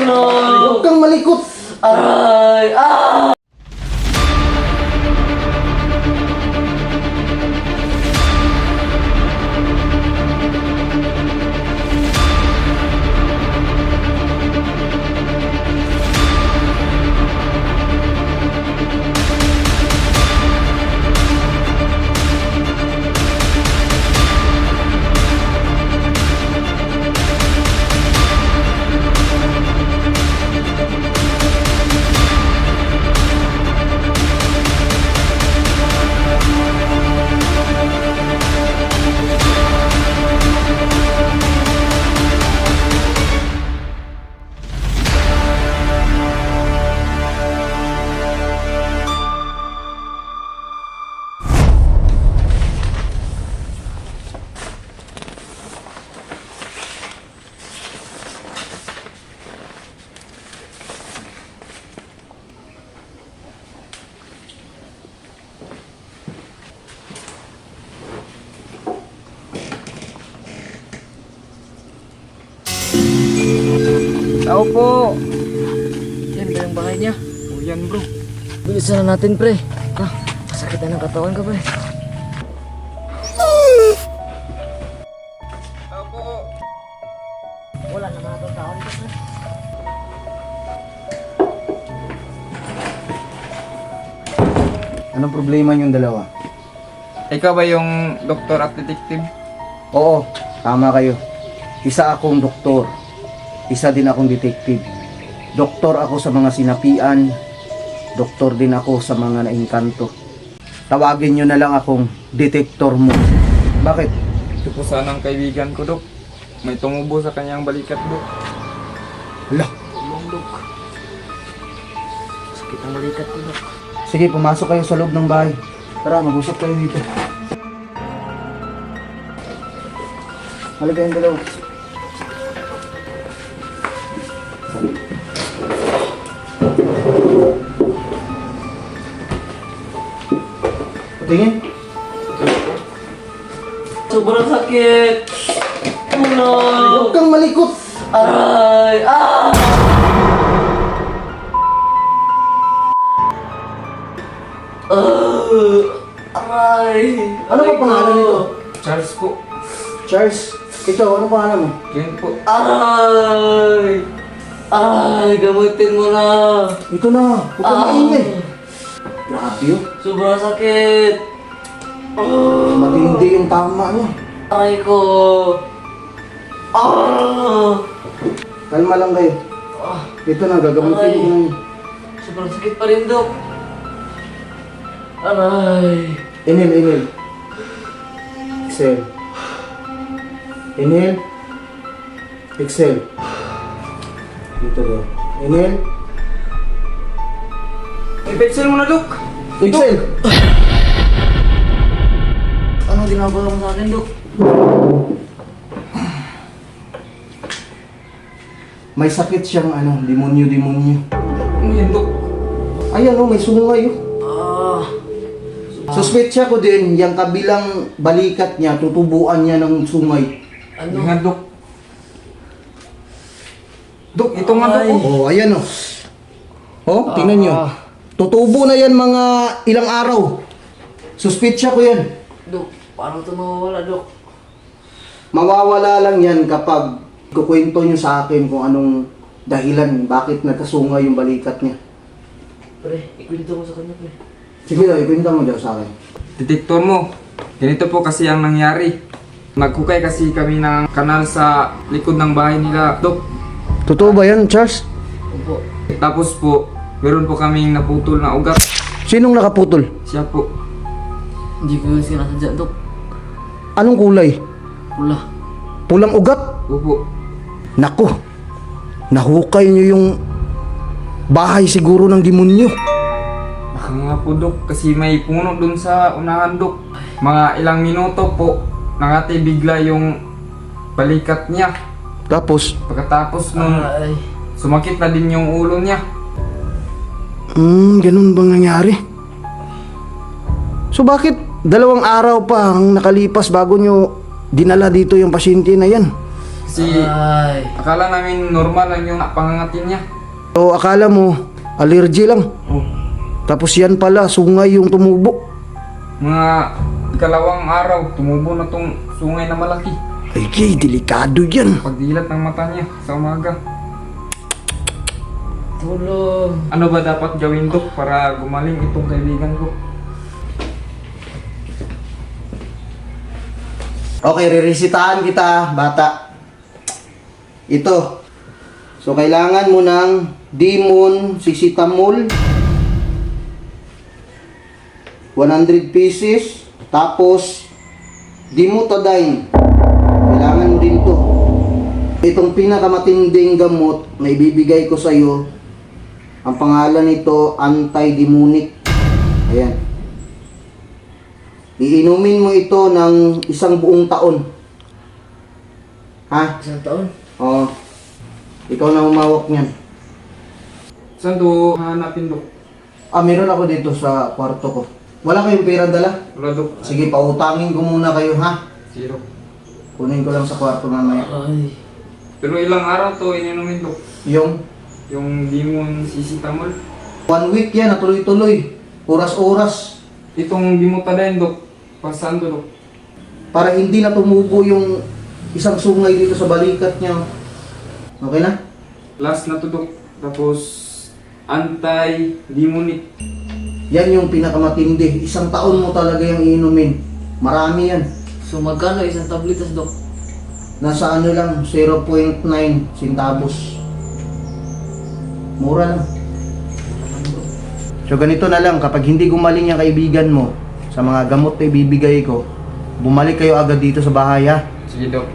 no! Huwag kang malikot! Aray! Ah! Tao po. Yan ba yung bahay niya? O yan bro. Bilisan na natin, pre. Masakit na ng katawan ka, pre. Tao po. Wala naman atong tao dito, pre. Anong problema niyong dalawa? Ikaw ba yung doktor at detective? Oo, tama kayo. Isa akong doktor. Isa din akong detective. Doktor ako sa mga sinapian. Doktor din ako sa mga naingkanto. Tawagin nyo na lang akong detektor mo. Bakit? Ito po sanang kaibigan ko, Dok. May tumubo sa kanyang balikat, Dok. Hala. Tulong, Dok. Sakit ang balikat ko, Dok. Sige, pumasok kayo sa loob ng bahay. Tara, mag-usap kayo dito. Halika yung dalawa. Tingin. Sobrang sakit! Oh no! Huwag kang malikot. Aray! Ah! Aray! Ano ba pangalan nito? Charles po. Charles. Ikaw, ano pangalan mo? Yan po. Aray! Ay, gamutin mo na! Ito na. Huwag kang maingay. Grabe yun. Sobrang sakit! Matindi yung tama niya. Aray ko! Ah! Kalma lang kayo. Ito na, gagamutin Aray. ko na yun. Sobrang sakit pa rin, Dok. Aray! Inhale, inhale. Exhale. Inhale. Exhale. Dito daw. Inhale. I-pexel mo na, Dok. Exhale. Ano ginagawa mo sa akin, Dok? May sakit siyang demonyo-demonyo. Ano yan, Dok? Ayan o, may sungay o. Ah! Suspetsya ko din, yung kabilang balikat niya, tutubuan niya ng sungay. Ano? Yan nga, Dok. Dok, ito nga, Dok. Ay. Oh, ayan o. Oh, tingnan nyo. Tutubo na yan mga ilang araw. Suspetsya ko yan. Dok, paano ito mawawala, Dok? Mawawala lang yan kapag kukwento nyo sa akin kung anong dahilan, bakit nagkasungay yung balikat niya. Pre, ikwento mo sa kanya, pre. Sige daw, ikwento mo daw sa akin. Detektor mo. Ganito po kasi ang nangyari. Nagkukay kasi kami ng kanal sa likod ng bahay nila, Dok. Totoo ba yan, Charles? Opo. Tapos po, meron po kaming naputol na ugat. Sinong nakaputol? Siya po. Hindi ko yung sinasadya, Dok. Anong kulay? Pula. Pulang ugat? Opo. Naku, nahukay nyo yung bahay siguro ng demonyo. Baka nga po, Dok. Kasi may puno dun sa unahan, Dok. Mga ilang minuto po, nangati bigla yung balikat niya. Tapos, Pagkatapos nun, Ay. sumakit na din yung ulo niya. ganun bang nangyari? So bakit 2 araw pa ang nakalipas bago nyo dinala dito yung pasyente na yan? Kasi Ay. akala namin normal lang yung pangangatin niya. O akala mo, allergy lang. Oh, Tapos yan pala, sungay yung tumubo. mga ikalawang araw, tumubo na tong sungay na malaki. Ay, kay, delikado yan. Pagdilat ng mata niya sa umaga. Tulong. Ano ba dapat gawin, Dok, para gumaling itong kaibigan ko? Okay, ririsitahan kita, bata. Ito. So, kailangan mo ng Demon Sisitamol. 100 pieces. Tapos, Dimutadine. Kailangan mo din to. Itong pinakamatinding gamot na ibibigay ko sa'yo, ang pangalan nito, anti-demonic. Ayan. Iinumin mo ito ng isang buong taon. Ha? Isang taon. Oo. Ikaw na humawak niyan. Saan to hanapin, Dok? Ah, meron ako dito sa kwarto ko. Wala kayong pera dala? Wala, Dok. Sige, pautangin ko muna kayo, ha? Zero. Kunin ko lang sa kwarto mamaya. Ay. Pero ilang araw to ininumin, Dok? Yung Yung Demon Sisitamol. 1 week yan, na tuloy-tuloy. Oras-oras. Itong Dimutadine, Dok. Para saan to, Dok? Para hindi na tumubo yung isang sungay dito sa balikat niya. Okay na? Last na to, Dok. Tapos, anti-demonic. Yan yung pinakamatindi. Isang taon mo talaga yung iinumin. Marami yan. So magkano isang tabletas, Dok? Nasa ano lang, 0.9 centavos. Mura lang. So ganito na lang, kapag hindi gumaling yung kaibigan mo sa mga gamot na ibibigay ko, bumalik kayo agad dito sa bahay, ha? Sige, Dok.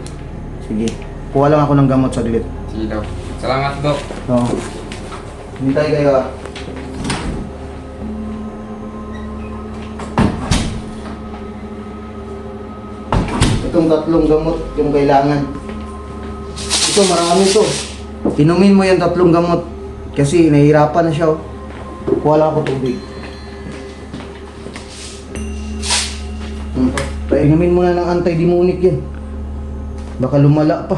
Sige. Kuha lang ako ng gamot sa dilit. Sige, Dok. Salamat, Dok. So, hintay kayo, ha? Itong tatlong gamot yung kailangan. Ito, marami to. Inumin mo yung tatlong gamot. Kasi nahihirapan na siya, oh. Kuha lang ako tubig. Inumin mo na ng anti-demonic yan. Baka lumala pa.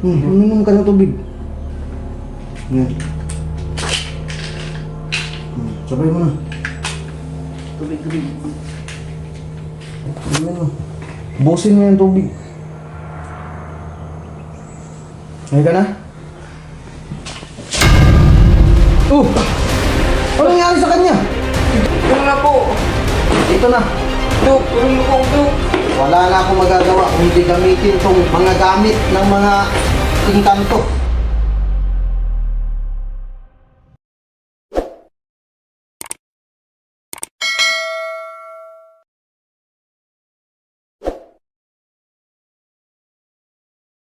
Uminom ka ng tubig. Yan. Sabay mo na. Tubig. Inumin mo. Busin mo yung tubig. Ay ka na? Oh! Ano nangyari sa kanya? Tulong na po! Ito na. Dok, tulong mo po, Dok! Wala na akong magagawa kung hindi gamitin tong mga gamit ng mga inkanto.